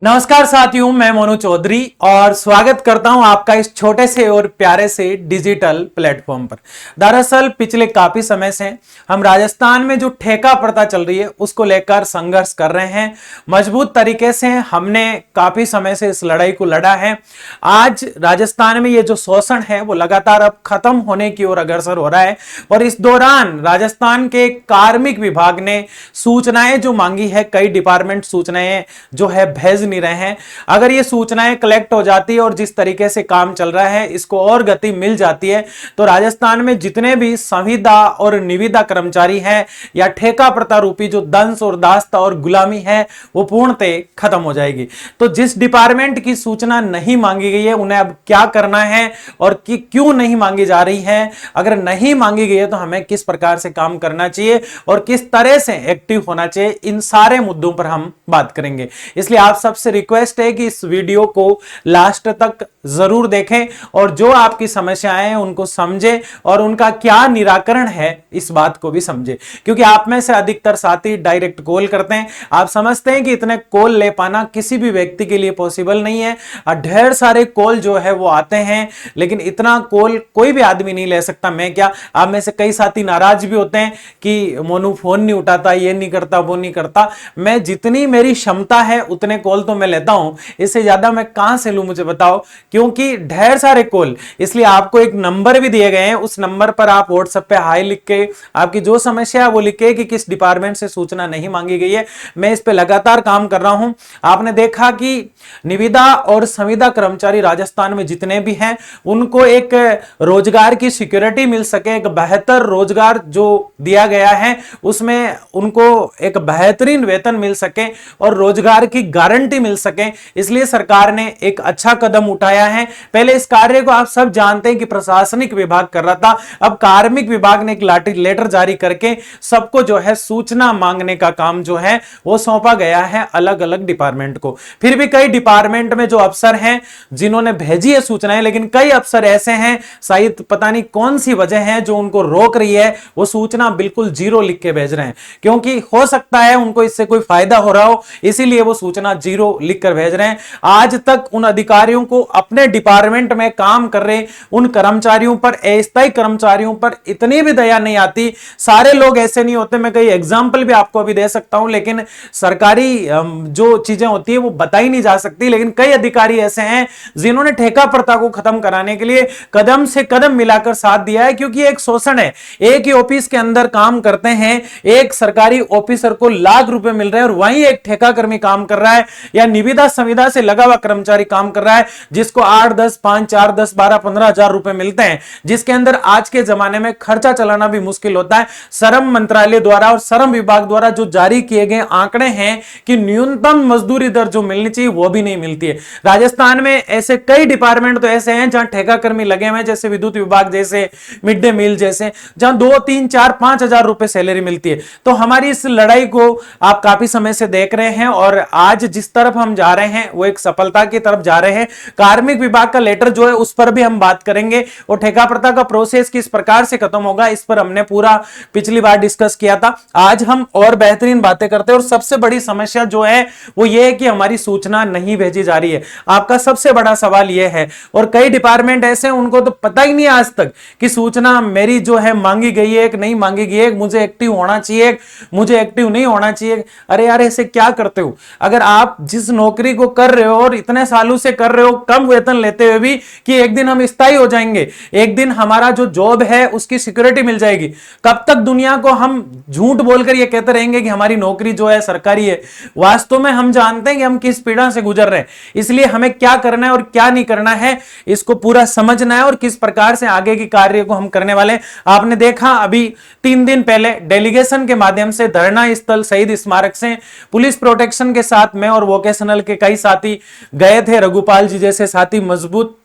नमस्कार साथियों, मैं मोनू चौधरी और स्वागत करता हूं आपका इस छोटे से और प्यारे से डिजिटल प्लेटफॉर्म पर। दरअसल पिछले काफी समय से हम राजस्थान में जो ठेका प्रथा चल रही है उसको लेकर संघर्ष कर रहे हैं। मजबूत तरीके से हमने काफी समय से इस लड़ाई को लड़ा है। आज राजस्थान में ये जो शोषण है वो लगातार अब खत्म होने की ओर अग्रसर हो रहा है और इस दौरान राजस्थान के कार्मिक विभाग ने सूचनाएं जो मांगी है, कई डिपार्टमेंट सूचनाएं जो है भेज नहीं रहे हैं। अगर ये सूचनाएं कलेक्ट हो जाती है और जिस तरीके से काम चल रहा है इसको और गति मिल जाती है तो राजस्थान में जितने भी संविदा और निविदा कर्मचारी हैं या ठेका प्रथा रूपी जो दंश और दास्ता और गुलामी है वो पूर्णतः खत्म हो जाएगी। तो जिस डिपार्टमेंट की सूचना नहीं मांगी गई है उन्हें अब क्या करना है और क्यों नहीं मांगी जा रही है, अगर नहीं मांगी गई है तो हमें किस प्रकार से काम करना चाहिए और किस तरह से एक्टिव होना चाहिए, इन सारे मुद्दों पर हम बात करेंगे। इसलिए आप सबसे रिक्वेस्ट है कि इस वीडियो को लास्ट तक जरूर देखें और जो आपकी समस्याएं हैं उनको समझें और उनका क्या निराकरण है इस बात को भी समझें, क्योंकि आप में से अधिकतर साथी डायरेक्ट कॉल करते हैं। आप समझते हैं कि इतने कॉल ले पाना किसी भी व्यक्ति के लिए पॉसिबल नहीं है और ढेर सारे कॉल जो है वो आते हैं, लेकिन इतना कॉल कोई भी आदमी नहीं ले सकता। मैं क्या, आप में से कई साथी नाराज भी होते हैं कि मोनू फोन नहीं उठाता, ये नहीं करता, वो नहीं करता। मैं जितनी मेरी क्षमता है उतने कॉल तो मैं लेता हूं, इससे ज्यादा मैं कहां से लूं मुझे बताओ, क्योंकि ढेर सारे कॉल। इसलिए आपको एक नंबर भी दिए गए हैं, उस नंबर पर आप व्हाट्सएप पे हाई लिख के आपकी जो समस्या है वो लिखे कि किस डिपार्टमेंट से सूचना नहीं मांगी गई है। मैं इस पे लगातार काम कर रहा हूं। आपने देखा कि निविदा और संविदा कर्मचारी राजस्थान में जितने भी हैं उनको एक रोजगार की सिक्योरिटी मिल सके, एक बेहतर रोजगार जो दिया गया है उसमें उनको एक बेहतरीन वेतन मिल सके और रोजगार की गारंटी मिल सके, इसलिए सरकार ने एक अच्छा कदम उठाया है। पहले इस कार्य को आप सब जानते हैं कि प्रशासनिक विभाग कर रहा था, अब कार्मिक विभाग ने एक लेटर जारी करके सबको जो है सूचना मांगने का काम जो है वो सौंपा गया है अलग अलग डिपार्टमेंट को। फिर भी कई डिपार्टमेंट में जो अफसर हैं जिन्होंने भेजी है सूचनाएं, लेकिन कई अफसर ऐसे हैं, शायद पता नहीं कौन सी वजह है जो उनको रोक रही है, वो सूचना बिल्कुल जीरो लिख के भेज रहे हैं, क्योंकि हो सकता है उनको इससे कोई फायदा हो रहा हो, इसीलिए वो सूचना जीरो लिखकर भेज रहे हैं। आज तक उन अधिकारियों को अपने डिपार्टमेंट में काम कर रहे उन कर्मचारियों पर, अस्थायी कर्मचारियों पर इतनी भी दया नहीं आती। सारे लोग ऐसे नहीं होते, मैं कई एग्जांपल भी आपको अभी दे सकता हूं, लेकिन सरकारी जो चीजें होती है वो बताई नहीं जा सकती। लेकिन कई अधिकारी ऐसे हैं जिन्होंने ठेका प्रथा को खत्म कराने के लिए कदम से कदम मिलाकर साथ दिया है, क्योंकि एक शोषण है। एक ही ऑफिस के अंदर काम करते हैं, एक सरकारी ऑफिसर को लाख रुपए मिल रहे हैं और वहीं एक ठेका कर्मी काम कर रहा है या निविदा संविदा से लगा हुआ कर्मचारी काम कर रहा है जिसको 8 10 5 4 10 12 15 हजार रुपए मिलते हैं, जिसके अंदर आज के जमाने में खर्चा चलाना भी मुश्किल होता है। श्रम मंत्रालय द्वारा और श्रम विभाग द्वारा जो जारी किए गए आंकड़े हैं कि न्यूनतम मजदूरी दर जो मिलनी चाहिए वो भी नहीं मिलती है। राजस्थान में ऐसे कई डिपार्टमेंट तो ऐसे हैं जहां ठेका कर्मी लगे हुए हैं, जैसे विद्युत विभाग, जैसे मिड डे मील जैसे, जहां 2 3 4 5 हजार रुपए सैलरी मिलती है। तो हमारी इस लड़ाई को आप काफी समय से देख रहे हैं और आज जिस तरफ हम जा रहे हैं वो एक सफलता की तरफ जा रहे हैं। कार्मिक विभाग का लेटर जो है उस पर भी हम बात करेंगे और ठेका प्रथा का प्रोसेस किस प्रकार से खत्म होगा इस पर हमने पूरा पिछली बार डिस्कस किया था। आज हम और बेहतरीन बातें करते हैं और सबसे बड़ी समस्या जो है वो ये है कि हमारी सूचना नहीं भेजी जा रही है। आपका सबसे बड़ा सवाल यह है, और कई डिपार्टमेंट ऐसे हैं उनको तो पता ही नहीं आज तक कि सूचना मेरी जो है मांगी गई है कि नहीं मांगी गई है, मुझे एक्टिव होना चाहिए, मुझे एक्टिव नहीं होना चाहिए। अरे यार ऐसे क्या करते हो? अगर आप जिस नौकरी को कर रहे हो और इतने सालों से कर रहे हो कम वेतन लेते हुए भी कि एक दिन हम स्थायी हो जाएंगे, एक दिन हमारा जो जॉब है उसकी सिक्योरिटी मिल जाएगी, कब तक दुनिया को हम झूठ बोलकर ये कहते रहेंगे कि हमारी नौकरी जो है सरकारी है? वास्तव में हम जानते हैं कि हम किस पीड़ा से गुजर रहे हैं, इसलिए हमें क्या करना है और क्या नहीं करना है इसको पूरा समझना है और किस प्रकार से आगे की कार्य को हम करने वाले। आपने देखा अभी 3 दिन पहले डेलीगेशन के माध्यम से धरना स्थल शहीद स्मारक से पुलिस प्रोटेक्शन के साथ मैं और वोकेशनल के कई साथी गए थे, रघुपाल जी जैसे साथी मजबूत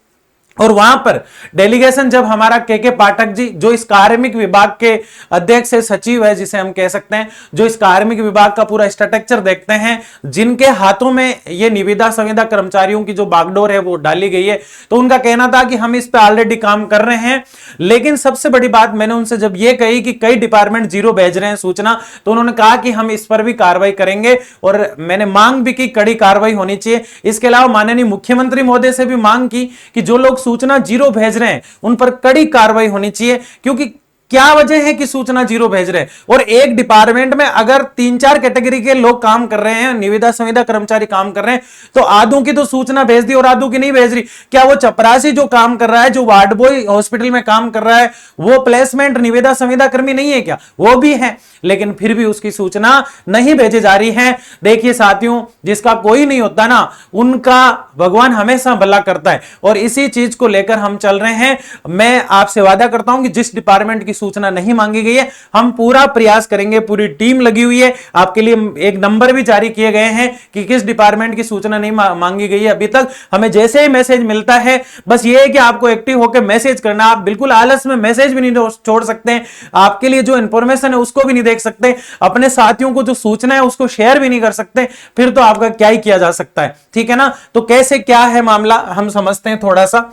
और वहां पर डेलीगेशन जब हमारा के पाठक जी, जो इस कार्मिक विभाग के अध्यक्ष है, सचिव है जिसे हम कह सकते हैं, जो इस कार्मिक विभाग का पूरा स्ट्रक्चर देखते हैं, जिनके हाथों में ये निविदा संविदा कर्मचारियों की जो बागडोर है वो डाली गई है, तो उनका कहना था कि हम इस पे ऑलरेडी काम कर रहे हैं। लेकिन सबसे बड़ी बात मैंने उनसे जब ये कही कि कई डिपार्टमेंट जीरो भेज रहे हैं सूचना, तो उन्होंने कहा कि हम इस पर भी कार्रवाई करेंगे और मैंने मांग भी की कड़ी कार्रवाई होनी चाहिए। इसके अलावा माननीय मुख्यमंत्री महोदय से भी मांग की कि जो लोग सूचना जीरो भेज रहे हैं उन पर कड़ी कार्रवाई होनी चाहिए, क्योंकि क्या वजह है कि सूचना जीरो भेज रहे हैं। और एक डिपार्टमेंट में अगर 3-4 कैटेगरी के लोग काम कर रहे हैं, निविदा संविदा कर्मचारी काम कर रहे हैं, तो आधों की तो सूचना भेज दी और आधों की नहीं भेज रही। क्या वो चपरासी जो काम कर रहा है, जो वार्ड बॉय हॉस्पिटल में काम कर रहा है, वो प्लेसमेंट निविदा संविदा कर्मी नहीं है क्या? वो भी है, लेकिन फिर भी उसकी सूचना नहीं भेजी जा रही है। देखिए साथियों, जिसका कोई नहीं होता ना, उनका भगवान हमेशा भला करता है, और इसी चीज को लेकर हम चल रहे हैं। मैं आपसे वादा करता हूं कि जिस डिपार्टमेंट की सूचना नहीं मांगी गई है, हम पूरा प्रयास करेंगे, पूरी टीम लगी हुई है। आपके लिए एक नंबर भी जारी किए गए हैं कि किस डिपार्टमेंट की सूचना नहीं मांगी गई है अभी तक। हमें जैसे ही मैसेज मिलता है, बस ये है कि आपको एक्टिव होकर मैसेज करना। आप बिल्कुल आलस में मैसेज भी नहीं छोड़ सकते हैं, आपके लिए जो इंफॉर्मेशन है उसको भी नहीं देख सकते, अपने साथियों को जो सूचना है उसको शेयर भी नहीं कर सकते, फिर तो आपका क्या ही किया जा सकता है। ठीक है ना? तो कैसे क्या है मामला, हम समझते हैं थोड़ा सा।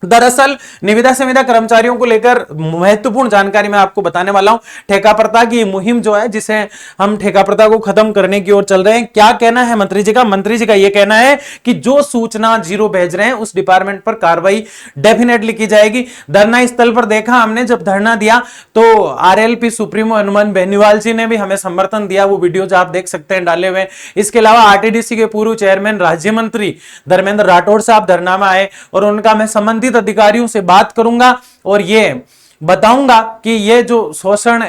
दरअसल निविदा संविदा कर्मचारियों को लेकर महत्वपूर्ण जानकारी मैं आपको बताने वाला हूं। ठेका प्रथा की मुहिम जो है, जिसे हम ठेका प्रथा को खत्म करने की ओर चल रहे हैं। क्या कहना है मंत्री जी का? मंत्री जी का यह कहना है कि जो सूचना जीरो भेज रहे हैं उस डिपार्टमेंट पर कार्रवाई डेफिनेटली की जाएगी। धरना स्थल पर देखा हमने, जब धरना दिया तो आरएलपी सुप्रीमो हनुमान बेनीवाल जी ने भी हमें समर्थन दिया, वो वीडियोज आप देख सकते हैं डाले हुए। इसके अलावा आरटीडीसी के पूर्व चेयरमैन राज्य मंत्री धर्मेंद्र राठौड़ साहब धरना में आए और उनका मैं संबंधित अधिकारियों से बात करूंगा और ये बताऊंगा कि ये जो शोषण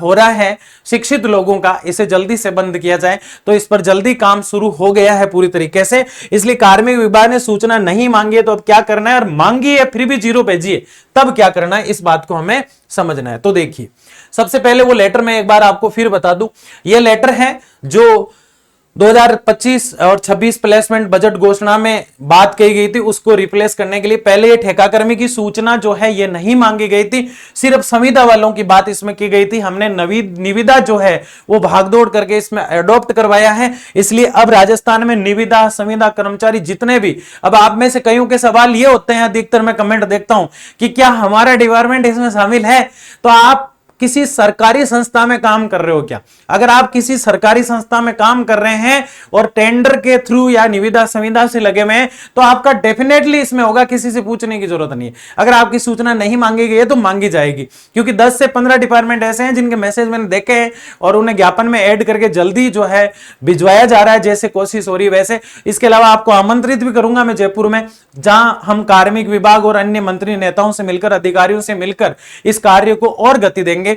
हो रहा है शिक्षित लोगों का, इसे जल्दी से बंद किया जाए। तो इस पर जल्दी काम शुरू हो गया है पूरी तरीके से। इसलिए कार्मिक विभाग ने सूचना नहीं मांगी है, तो अब क्या करना है, और मांगी है फिर भी जीरो भेजिए, तब क्या करना है, इस बात को हमें समझना है। तो देखिए, सबसे पहले वो लेटर मैं एक बार आपको फिर बता दूं। ये लेटर है जो 2025 और 26 प्लेसमेंट बजट घोषणा में बात कही गई थी, उसको रिप्लेस करने के लिए। पहले ये ठेकाकर्मी की सूचना जो है ये नहीं मांगी गई थी, सिर्फ संविदा वालों की बात इसमें की गई थी। हमने निविदा जो है वो भागदौड़ करके इसमें अडॉप्ट करवाया है। इसलिए अब राजस्थान में निविदा संविदा कर्मचारी जितने भी, अब आप में से कईयों के सवाल ये होते हैं, अधिकतर मैं कमेंट देखता हूं कि क्या हमारा डिपार्टमेंट इसमें शामिल है? तो आप किसी सरकारी संस्था में काम कर रहे हो क्या? अगर आप किसी सरकारी संस्था में काम कर रहे हैं और टेंडर के थ्रू या निविदा संविदा से लगे हुए हैं, तो आपका डेफिनेटली इसमें होगा, किसी से पूछने की जरूरत नहीं है। अगर आपकी सूचना नहीं मांगी गई है तो मांगी जाएगी, क्योंकि 10 से 15 डिपार्टमेंट ऐसे हैं जिनके मैसेज मैंने देखे हैं और उन्हें ज्ञापन में ऐड करके जल्दी जो है भिजवाया जा रहा है, जैसे कोशिश हो रही है वैसे। इसके अलावा आपको आमंत्रित भी करूंगा मैं जयपुर में, जहां हम कार्मिक विभाग और अन्य मंत्री नेताओं से मिलकर, अधिकारियों से मिलकर इस कार्य को और गति देंगे।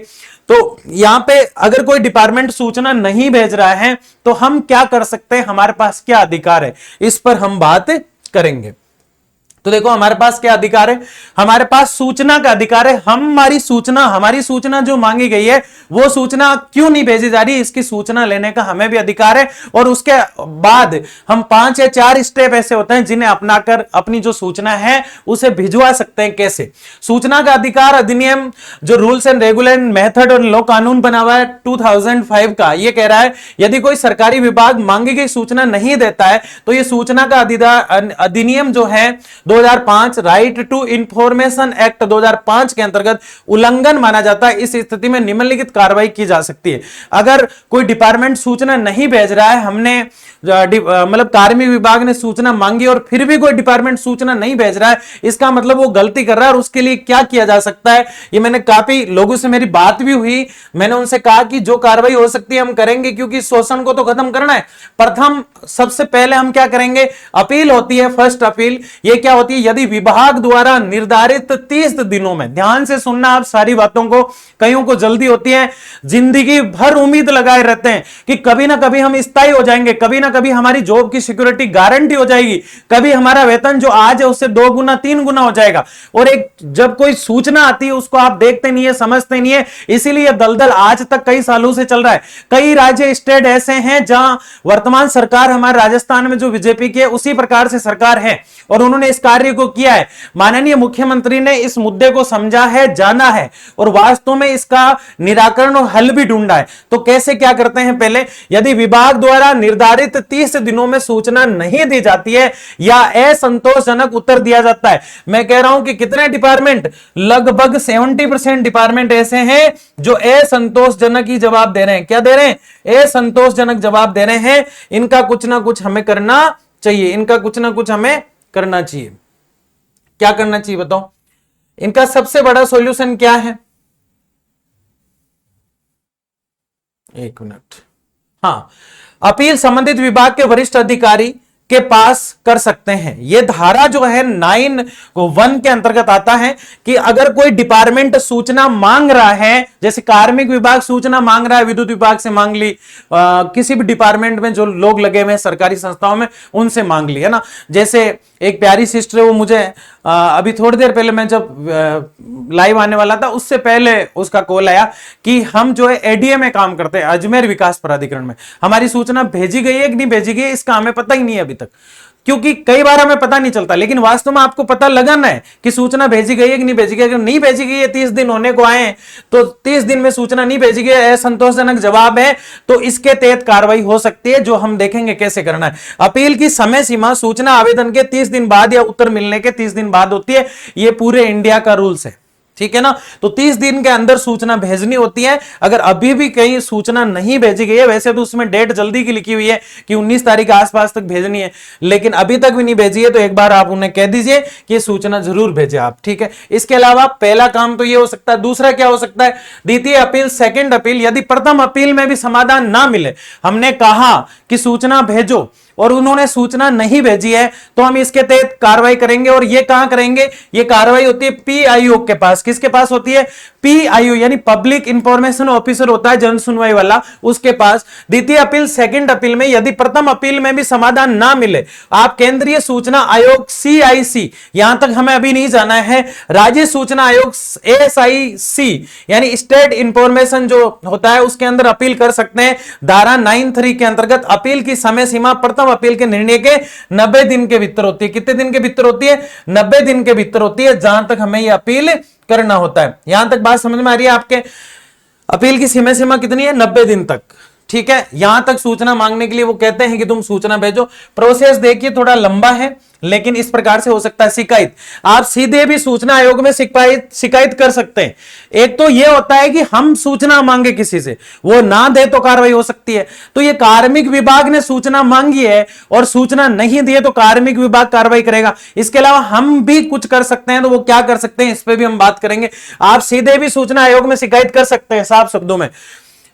तो यहां पे अगर कोई डिपार्टमेंट सूचना नहीं भेज रहा है तो हम क्या कर सकते हैं, हमारे पास क्या अधिकार है, इस पर हम बात करेंगे। तो देखो हमारे पास क्या अधिकार है, हमारे पास सूचना का अधिकार है। हमारी सूचना जो मांगी गई है वो सूचना क्यों नहीं भेजी जा रही, इसकी सूचना लेने का हमें भी अधिकार है। और उसके बाद हम 5 या 4 स्टेप ऐसे होते हैं जिन्हें अपनाकर अपनी जो सूचना है उसे भिजवा सकते हैं। कैसे? सूचना का अधिकार अधिनियम जो रूल्स एंड रेगुलेशन मेथड और लॉ कानून बना हुआ है 2005 का, ये कह रहा है यदि कोई सरकारी विभाग मांगी गई सूचना नहीं देता है तो ये सूचना का अधिनियम जो है 2005 राइट टू इंफॉर्मेशन एक्ट 2005 के अंतर्गत उल्लंघन माना जाता है। इस स्थिति में निम्नलिखित कार्रवाई की जा सकती है। अगर कोई डिपार्टमेंट सूचना नहीं भेज रहा है, हमने मतलब कार्मिक विभाग ने सूचना मांगी और फिर भी कोई डिपार्टमेंट सूचना नहीं भेज रहा है, इसका मतलब वो गलती कर रहा है। और उसके लिए क्या किया जा सकता है, ये मैंने काफी लोगों से मेरी बात भी हुई, मैंने उनसे कहा कि जो कार्रवाई हो सकती है हम करेंगे, क्योंकि शोषण को तो खत्म करना है। प्रथम सबसे पहले हम क्या करेंगे, अपील होती है, फर्स्ट अपील। ये क्या होती है, यदि विभाग द्वारा निर्धारित 30 दिनों में, ध्यान से सुनना आप सारी बातों को, कईयों को जल्दी होती है, जिंदगी भर उम्मीद लगाए रहते हैं कि कभी ना कभी हम स्थायी हो जाएंगे, कभी ना कभी हमारी जॉब की सिक्योरिटी गारंटी हो जाएगी, कभी हमारा वेतन जो आज है उससे 2 गुना 3 गुना हो जाएगा। और एक जब कोई सूचना आती है उसको आप देखते नहीं है, समझते नहीं है, इसीलिए दलदल आज तक कई सालों से चल रहा है। कई राज्य स्टेट ऐसे हैं जहां वर्तमान सरकार हमारे राजस्थान में जो बीजेपी की है उसी प्रकार से सरकार है और उन्होंने इस कार्य को किया है। माननीय मुख्यमंत्री ने इस मुद्दे को समझा है, जाना है और वास्तव में इसका निराकरण और हल भी ढूंढा है। तो कैसे क्या करते हैं, पहले यदि विभाग द्वारा निर्धारित 30 दिनों में सूचना नहीं दी जाती है या असंतोषजनक उत्तर दिया जाता है, मैं कह रहा हूं कि कितने डिपार्टमेंट, लगभग 70% डिपार्टमेंट ऐसे हैं जो असंतोषजनक ही जवाब दे रहे हैं। क्या दे रहे हैं? असंतोषजनक जवाब दे रहे हैं। इनका कुछ ना कुछ हमें करना चाहिए, इनका कुछ ना कुछ हमें करना चाहिए। क्या करना चाहिए बताओ? इनका सबसे बड़ा सॉल्यूशन क्या है? एक मिनट। हाँ, अपील संबंधित विभाग के वरिष्ठ अधिकारी के पास कर सकते हैं। यह धारा जो है 9(1) के अंतर्गत आता है कि अगर कोई डिपार्टमेंट सूचना मांग रहा है, जैसे कार्मिक विभाग सूचना मांग रहा है, विद्युत विभाग से मांग ली, किसी भी डिपार्टमेंट में जो लोग लगे हुए हैं सरकारी संस्थाओं में, उनसे मांग ली, है ना। जैसे एक प्यारी सिस्टर है, वो मुझे अभी थोड़ी देर पहले, मैं जब लाइव आने वाला था उससे पहले उसका कॉल आया कि हम जो है एडीए में काम करते हैं, अजमेर विकास प्राधिकरण में, हमारी सूचना भेजी गई है कि नहीं भेजी गई है इसका हमें पता ही नहीं है अभी तक, क्योंकि कई बार हमें पता नहीं चलता। लेकिन वास्तव में आपको पता लगाना है कि सूचना भेजी गई है कि नहीं भेजी गई। अगर नहीं भेजी गई है, 30 दिन होने को आए हैं, तो 30 दिन में सूचना नहीं भेजी गई है, असंतोषजनक जवाब है, तो इसके तहत कार्रवाई हो सकती है, जो हम देखेंगे कैसे करना है। अपील की समय सीमा सूचना आवेदन के 30 दिन बाद या उत्तर मिलने के 30 दिन बाद होती है। यह पूरे इंडिया का रूल्स है, ठीक है ना। तो 30 दिन के अंदर सूचना भेजनी होती है। अगर अभी भी कहीं सूचना नहीं भेजी गई है, वैसे तो उसमें डेट जल्दी की लिखी हुई है कि 19 तारीख के आसपास तक भेजनी है, लेकिन अभी तक भी नहीं भेजी है, तो एक बार आप उन्हें कह दीजिए कि सूचना जरूर भेजे आप, ठीक है। इसके अलावा पहला काम तो ये हो सकता है। दूसरा क्या हो सकता है? द्वितीय अपील, सेकंड अपील। यदि प्रथम अपील में भी समाधान ना मिले, हमने कहा कि सूचना भेजो और उन्होंने सूचना नहीं भेजी है, तो हम इसके तहत कार्रवाई करेंगे। और ये कहां करेंगे? ये कार्रवाई होती है पीआईओ के पास। किसके पास होती है? पीआईओ, यानी पब्लिक इंफॉर्मेशन ऑफिसर होता है, जन सुनवाई वाला, उसके पास। द्वितीय अपील, सेकंड अपील में यदि प्रथम अपील में भी समाधान ना मिले, आप केंद्रीय सूचना आयोग सीआईसी, यहां तक हमें अभी नहीं जाना है, राज्य सूचना आयोग एसआईसी, यानी स्टेट इंफॉर्मेशन जो होता है, उसके अंदर अपील कर सकते हैं। धारा 9(3) के अंतर्गत अपील की समय सीमा प्रथम अपील के निर्णय के 90 दिन के भीतर होती है। कितने दिन के भीतर होती है? 90 दिन के भीतर होती है, जहां तक हमें यह अपील करना होता है। यहां तक बात समझ में आ रही है आपके? अपील की समय सीमा कितनी है? 90 दिन तक, ठीक है। यहां तक सूचना मांगने के लिए वो कहते हैं कि तुम सूचना भेजो। प्रोसेस देखिए थोड़ा लंबा है, लेकिन इस प्रकार से हो सकता है। शिकायत, आप सीधे भी सूचना आयोग में शिकायत कर सकते हैं। एक तो यह होता है कि हम सूचना मांगे किसी से, वो ना दे तो कार्रवाई हो सकती है। तो ये कार्मिक विभाग ने सूचना मांगी है और सूचना नहीं दी है, तो कार्मिक विभाग कार्रवाई करेगा। इसके अलावा हम भी कुछ कर सकते हैं, तो वो क्या कर सकते हैं, इस पर भी हम बात करेंगे। आप सीधे भी सूचना आयोग में शिकायत कर सकते हैं, साफ शब्दों में।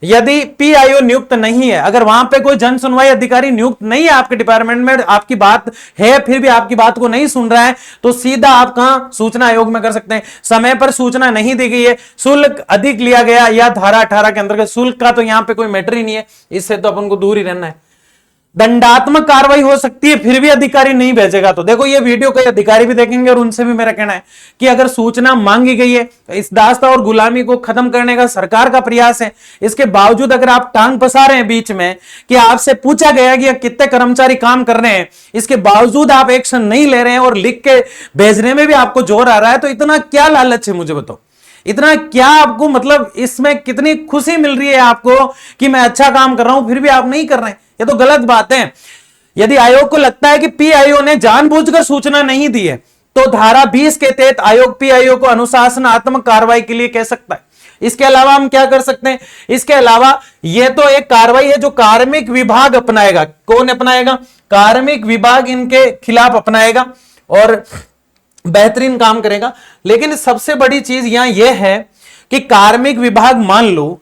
यदि पीआईओ नियुक्त नहीं है, अगर वहां पे कोई जन सुनवाई अधिकारी नियुक्त नहीं है आपके डिपार्टमेंट में, आपकी बात है फिर भी आपकी बात को नहीं सुन रहा है, तो सीधा आप कहां? सूचना आयोग में कर सकते हैं। समय पर सूचना नहीं दी गई है, शुल्क अधिक लिया गया, या धारा 18 के अंतर्गत, शुल्क का तो यहां पे कोई मैटर ही नहीं है, इससे तो अपन को दूर ही रहना है। दंडात्मक कार्रवाई हो सकती है, फिर भी अधिकारी नहीं भेजेगा। तो देखो ये वीडियो कई अधिकारी भी देखेंगे और उनसे भी मेरा कहना है कि अगर सूचना मांगी गई है, इस दास्ता और गुलामी को खत्म करने का सरकार का प्रयास है, इसके बावजूद अगर आप टांग फंसा रहे हैं बीच में कि आपसे पूछा गया कि कितने कर्मचारी काम कर रहे हैं, इसके बावजूद आप एक्शन नहीं ले रहे हैं और लिख के भेजने में भी आपको जोर आ रहा है, तो इतना क्या लालच है, मुझे बताओ। इतना क्या आपको, मतलब इसमें कितनी खुशी मिल रही है आपको कि मैं अच्छा काम कर रहा हूं, फिर भी आप नहीं कर रहे हैं? ये तो गलत बात है। यदि आयोग को लगता है कि पीआईओ ने जानबूझकर सूचना नहीं दी है, तो धारा 20 के तहत आयोग पीआईओ को अनुशासनात्मक कार्रवाई के लिए कह सकता है। इसके अलावा हम क्या कर सकते हैं? इसके अलावा यह तो एक कार्रवाई है जो कार्मिक विभाग अपनाएगा। कौन अपनाएगा? कार्मिक विभाग इनके खिलाफ अपनाएगा और बेहतरीन काम करेगा। लेकिन सबसे बड़ी चीज यहां यह है कि कार्मिक विभाग मान लो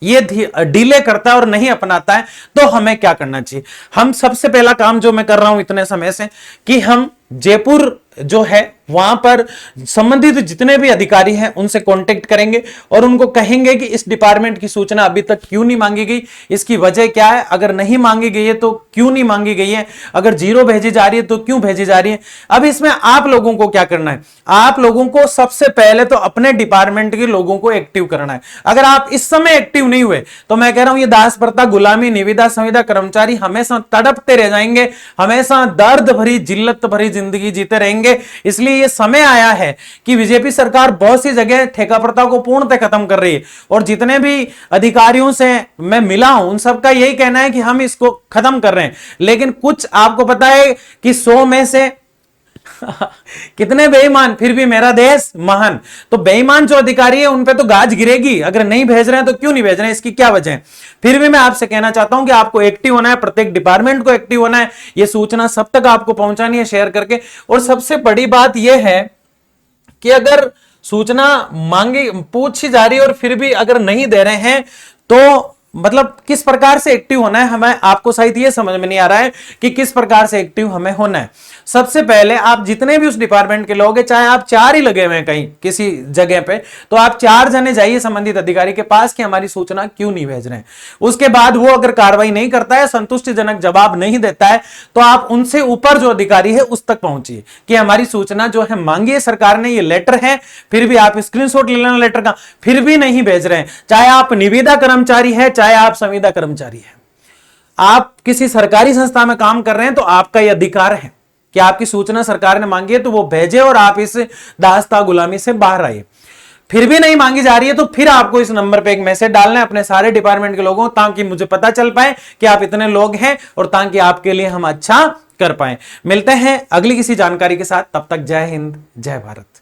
ये डिले करता है और नहीं अपनाता है, तो हमें क्या करना चाहिए? हम सबसे पहला काम जो मैं कर रहा हूं इतने समय से, कि हम जयपुर जो है वहां पर संबंधित जितने भी अधिकारी हैं उनसे कांटेक्ट करेंगे और उनको कहेंगे कि इस डिपार्टमेंट की सूचना अभी तक क्यों नहीं मांगी गई, इसकी वजह क्या है, अगर नहीं मांगी गई है तो क्यों नहीं मांगी गई है, अगर जीरो भेजी जा रही है तो क्यों भेजी जा रही है। अब इसमें आप लोगों को क्या करना है? आप लोगों को सबसे पहले तो अपने डिपार्टमेंट के लोगों को एक्टिव करना है। अगर आप इस समय एक्टिव नहीं हुए तो मैं कह रहा हूं ये दास प्रथा, गुलामी, निविदा, संविदा कर्मचारी हमेशा तड़पते रह जाएंगे, हमेशा दर्द भरी, जिल्लत भरी जिंदगी जीते रहेंगे। इसलिए ये समय आया है कि बीजेपी सरकार बहुत सी जगह ठेका प्रथा को पूर्णतः खत्म कर रही है, और जितने भी अधिकारियों से मैं मिला हूं उन सबका यही कहना है कि हम इसको खत्म कर रहे हैं। लेकिन कुछ आपको पता है कि 100 में से कितने बेईमान, फिर भी मेरा देश महान। तो बेईमान जो अधिकारी है उन पे तो गाज गिरेगी। अगर नहीं भेज रहे हैं तो क्यों नहीं भेज रहे हैं, इसकी क्या वजह है। फिर भी मैं आपसे कहना चाहता हूं कि आपको एक्टिव होना है, प्रत्येक डिपार्टमेंट को एक्टिव होना है, यह सूचना सब तक आपको पहुंचानी है शेयर करके। और सबसे बड़ी बात यह है कि अगर सूचना मांगी पूछी जा रही है और फिर भी अगर नहीं दे रहे हैं तो मतलब किस प्रकार से एक्टिव होना है, हमें आपको शायद ये समझ में नहीं आ रहा है कि किस प्रकार से एक्टिव हमें होना है। सबसे पहले आप जितने भी उस डिपार्टमेंट के लोग हैं, चाहे आप 4 ही लगे हुए हैं कहीं किसी जगह पे, तो आप 4 जने जाइए संबंधित अधिकारी के पास कि हमारी सूचना क्यों नहीं भेज रहे हैं। उसके बाद वो अगर कार्रवाई नहीं करता है, संतुष्टिजनक जवाब नहीं देता है, तो आप उनसे ऊपर जो अधिकारी है उस तक पहुंचिए कि हमारी सूचना जो है मांगी है सरकार ने, ये लेटर है, फिर भी आप स्क्रीनशॉट ले लेना लेटर का, फिर भी नहीं भेज रहे हैं। चाहे आप निविदा कर्मचारी है, चाहे आप संविदा कर्मचारी है, आप किसी सरकारी संस्था में काम कर रहे हैं, तो आपका यह अधिकार है कि आपकी सूचना सरकार ने मांगी है तो वो भेजे और आप इस दास्ता गुलामी से बाहर आइए। फिर भी नहीं मांगी जा रही है तो फिर आपको इस नंबर पे एक मैसेज डालना है अपने सारे डिपार्टमेंट के लोगों, ताकि मुझे पता चल पाए कि आप इतने लोग हैं और ताकि आपके लिए हम अच्छा कर पाए। मिलते हैं अगली किसी जानकारी के साथ, तब तक जय हिंद जय भारत।